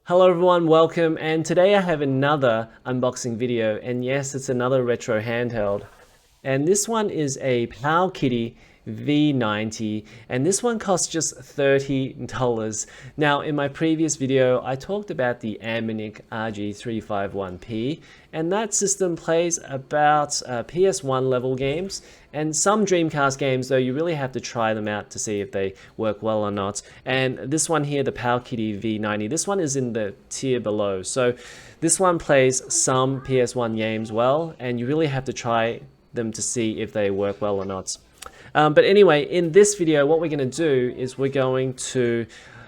Hello everyone, welcome, and today I have another unboxing video, and yes, it's another retro handheld. And this one is a Powkiddy V90, and this one costs just $30. Now, in my previous video, I talked about the Ambinic RG351P, and that system plays about PS1 level games, and some Dreamcast games, though you really have to try them out to see if they work well or not. And this one here, the Powkiddy V90, this one is in the tier below. So this one plays some PS1 games well, and you really have to try them to see if they work well or not. But anyway, in this video, what we're going to do is we're going to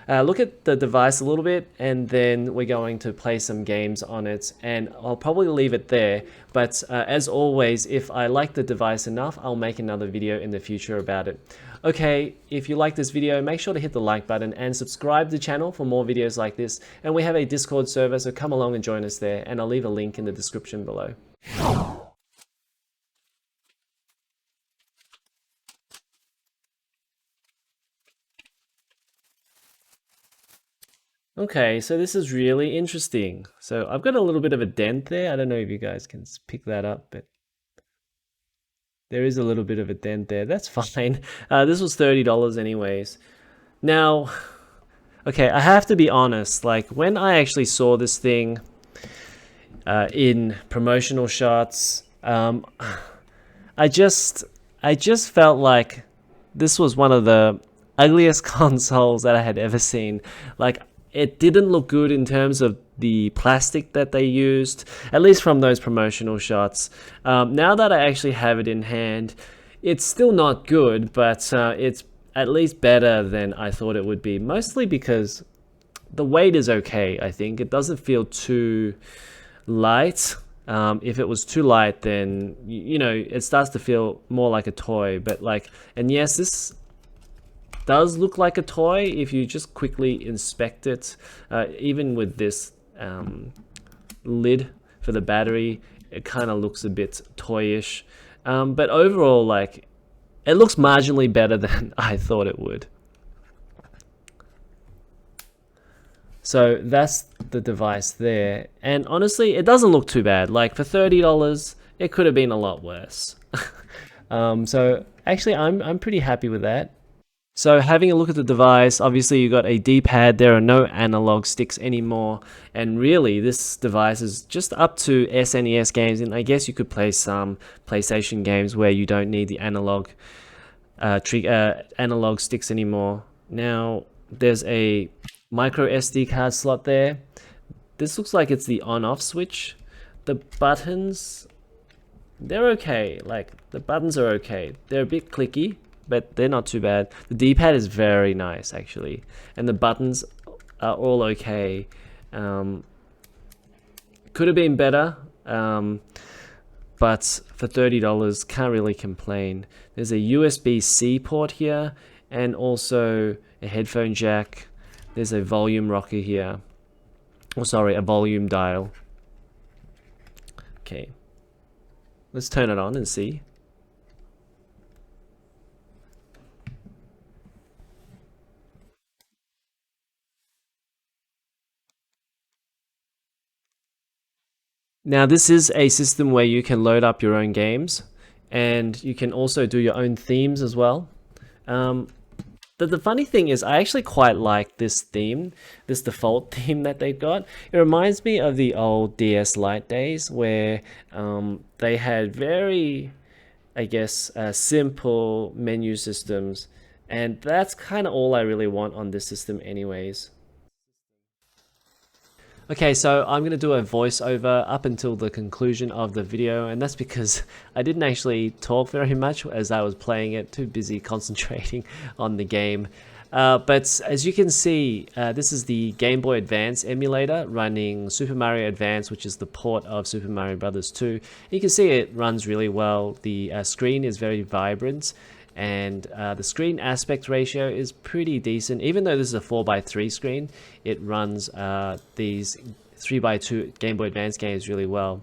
look at the device a little bit, and then we're going to play some games on it, and I'll probably leave it there. But as always, if I like the device enough, I'll make another video in the future about it. Okay, if you like this video, make sure to hit the like button and subscribe to the channel for more videos like this. And we have a Discord server, so come along and join us there, and I'll leave a link in the description below. Okay, so this is really interesting. So I've got a little bit of a dent there. I don't know if you guys can pick that up, but there is a little bit of a dent there. That's fine. This was $30 anyways. Now, okay, I have to be honest. Like, when I actually saw this thing in promotional shots, I just felt like this was one of the ugliest consoles that I had ever seen. Like, it didn't look good in terms of the plastic that they used, at least from those promotional shots. Now that I actually have it in hand, it's still not good, but it's at least better than I thought it would be, mostly because the weight is okay, I think. It doesn't feel too light. If it was too light, then, you know, it starts to feel more like a toy. But like, and yes, this does look like a toy if you just quickly inspect it. Even with this lid for the battery, it kind of looks a bit toyish. But overall, like, it looks marginally better than I thought it would. So that's the device there. And honestly, it doesn't look too bad. Like, for $30, it could have been a lot worse. So actually, I'm pretty happy with that. So having a look at the device, obviously you got a D-pad, there are no analog sticks anymore, and really this device is just up to SNES games, and I guess you could play some PlayStation games where you don't need the analog sticks anymore. Now there's a micro SD card slot there. This looks like it's the on-off switch. The buttons, they're okay. Like, the buttons are okay. They're a bit clicky, but they're not too bad. The D-pad is very nice, actually, and the buttons are all okay. Could have been better, but for $30, can't really complain. There's a USB-C port here, and also a headphone jack. There's a volume rocker here. Oh, sorry, a volume dial. Okay, let's turn it on and see. Now, this is a system where you can load up your own games, and you can also do your own themes as well. The funny thing is, I actually quite like this theme, this default theme that they've got. It reminds me of the old DS Lite days where they had very, I guess, simple menu systems, and that's kind of all I really want on this system anyways. Okay, so I'm going to do a voiceover up until the conclusion of the video, and that's because I didn't actually talk very much as I was playing it, too busy concentrating on the game. But as you can see, this is the Game Boy Advance emulator running Super Mario Advance, which is the port of Super Mario Bros. 2. You can see it runs really well. The screen is very vibrant, and the screen aspect ratio is pretty decent. Even though this is a 4:3 screen, it runs these 3:2 Game Boy Advance games really well.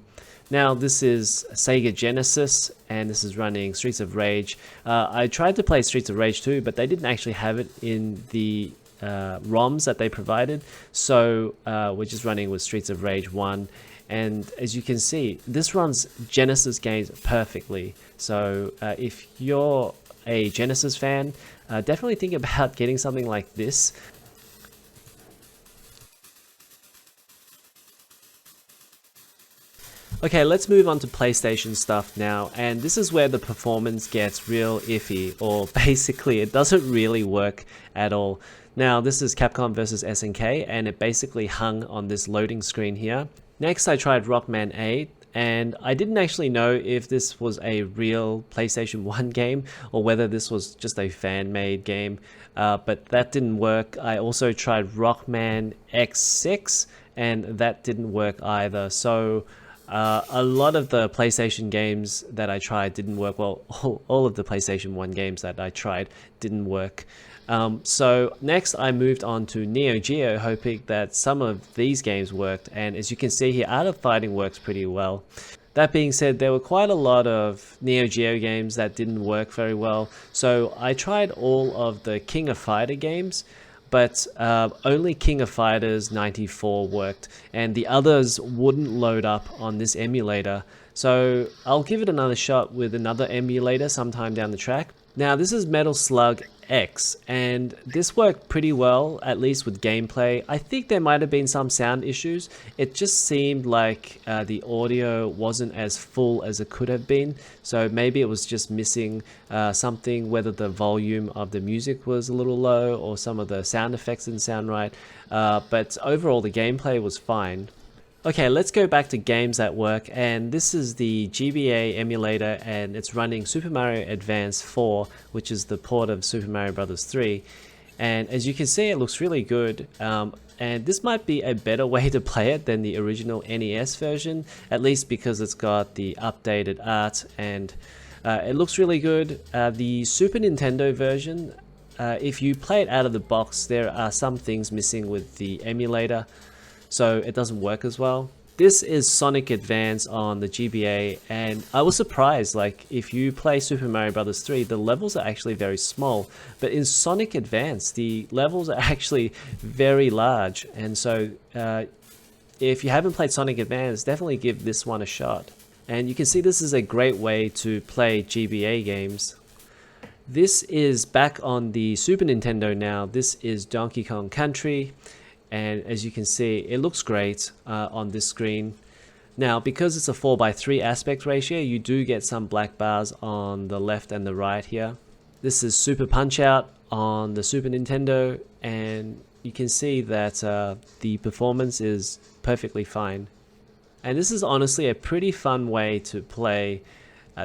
Now, this is Sega Genesis, and this is running Streets of Rage. I tried to play Streets of Rage 2, but they didn't actually have it in the ROMs that they provided. So we're just running with Streets of Rage 1. And as you can see, this runs Genesis games perfectly. So if you're a Genesis fan, definitely think about getting something like this. Okay, let's move on to PlayStation stuff now, and this is where the performance gets real iffy, or basically it doesn't really work at all. Now, this is Capcom versus SNK, and it basically hung on this loading screen here. Next, I tried Rockman 8, and I didn't actually know if this was a real PlayStation 1 game, or whether this was just a fan-made game, but that didn't work. I also tried Rockman X6, and that didn't work either. So a lot of the PlayStation games that I tried didn't work. Well, all of the PlayStation 1 games that I tried didn't work. So next I moved on to Neo Geo, hoping that some of these games worked, and as you can see here, Art of Fighting works pretty well. That being said, there were quite a lot of Neo Geo games that didn't work very well, so I tried all of the King of Fighter games, but only King of Fighters 94 worked, and the others wouldn't load up on this emulator. So I'll give it another shot with another emulator sometime down the track. Now this is Metal Slug X, and this worked pretty well, at least with gameplay. I think there might have been some sound issues. It just seemed like the audio wasn't as full as it could have been, so maybe it was just missing something, whether the volume of the music was a little low or some of the sound effects didn't sound right, but overall the gameplay was fine. Okay, let's go back to games that work, and this is the GBA emulator, and it's running Super Mario Advance 4, which is the port of Super Mario Bros. 3. And as you can see, it looks really good, and this might be a better way to play it than the original NES version, at least because it's got the updated art, and it looks really good. The Super Nintendo version, if you play it out of the box, there are some things missing with the emulator, so it doesn't work as well. This is Sonic Advance on the GBA, and I was surprised, like if you play Super Mario Bros. 3, the levels are actually very small, but in Sonic Advance, the levels are actually very large, and so if you haven't played Sonic Advance, definitely give this one a shot. And you can see this is a great way to play GBA games. This is back on the Super Nintendo now. This is Donkey Kong Country. And as you can see, it looks great on this screen. Now, because it's a 4:3 aspect ratio, you do get some black bars on the left and the right here. This is Super Punch-Out on the Super Nintendo, and you can see that the performance is perfectly fine. And this is honestly a pretty fun way to play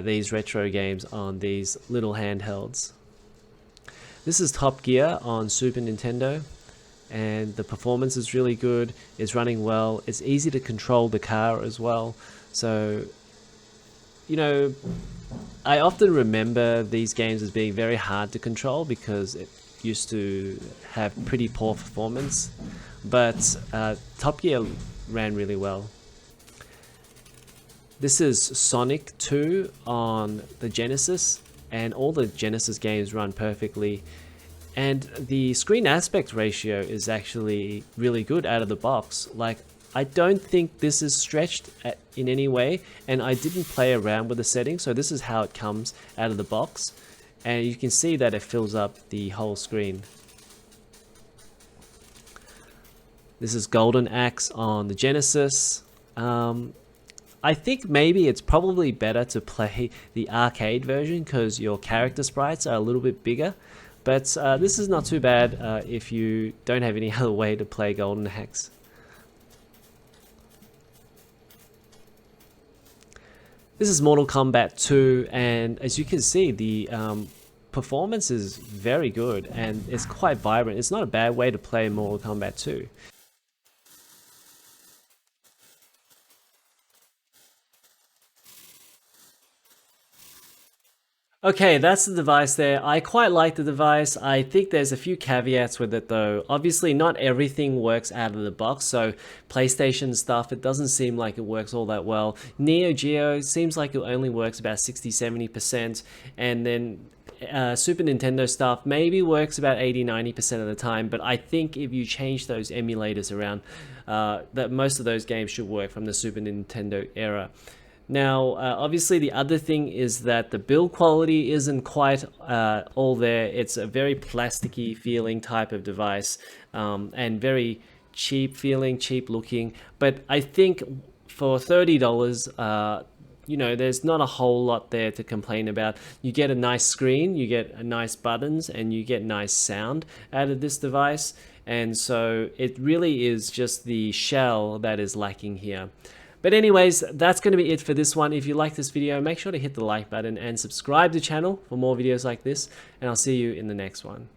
these retro games on these little handhelds. This is Top Gear on Super Nintendo, and the performance is really good. It's running well. It's easy to control the car as well. So, you know, I often remember these games as being very hard to control because it used to have pretty poor performance, but Top Gear ran really well. This is Sonic 2 on the Genesis, and all the Genesis games run perfectly. And the screen aspect ratio is actually really good out of the box. Like, I don't think this is stretched in any way, and I didn't play around with the settings, so this is how it comes out of the box. And you can see that it fills up the whole screen. This is Golden Axe on the Genesis. I think maybe it's probably better to play the arcade version because your character sprites are a little bit bigger. But this is not too bad if you don't have any other way to play Golden Axe. This is Mortal Kombat 2, and as you can see, the performance is very good and it's quite vibrant. It's not a bad way to play Mortal Kombat 2. Okay, that's the device there. I quite like the device. I think there's a few caveats with it though. Obviously not everything works out of the box, so PlayStation stuff, it doesn't seem like it works all that well. Neo Geo seems like it only works about 60-70%, and then Super Nintendo stuff maybe works about 80-90% of the time, but I think if you change those emulators around, that most of those games should work from the Super Nintendo era. Now, obviously, the other thing is that the build quality isn't quite all there. It's a very plasticky feeling type of device, and very cheap feeling, cheap looking. But I think for $30, there's not a whole lot there to complain about. You get a nice screen, you get nice buttons, and you get nice sound out of this device. And so it really is just the shell that is lacking here. But anyways, that's going to be it for this one. If you like this video, make sure to hit the like button and subscribe to the channel for more videos like this. And I'll see you in the next one.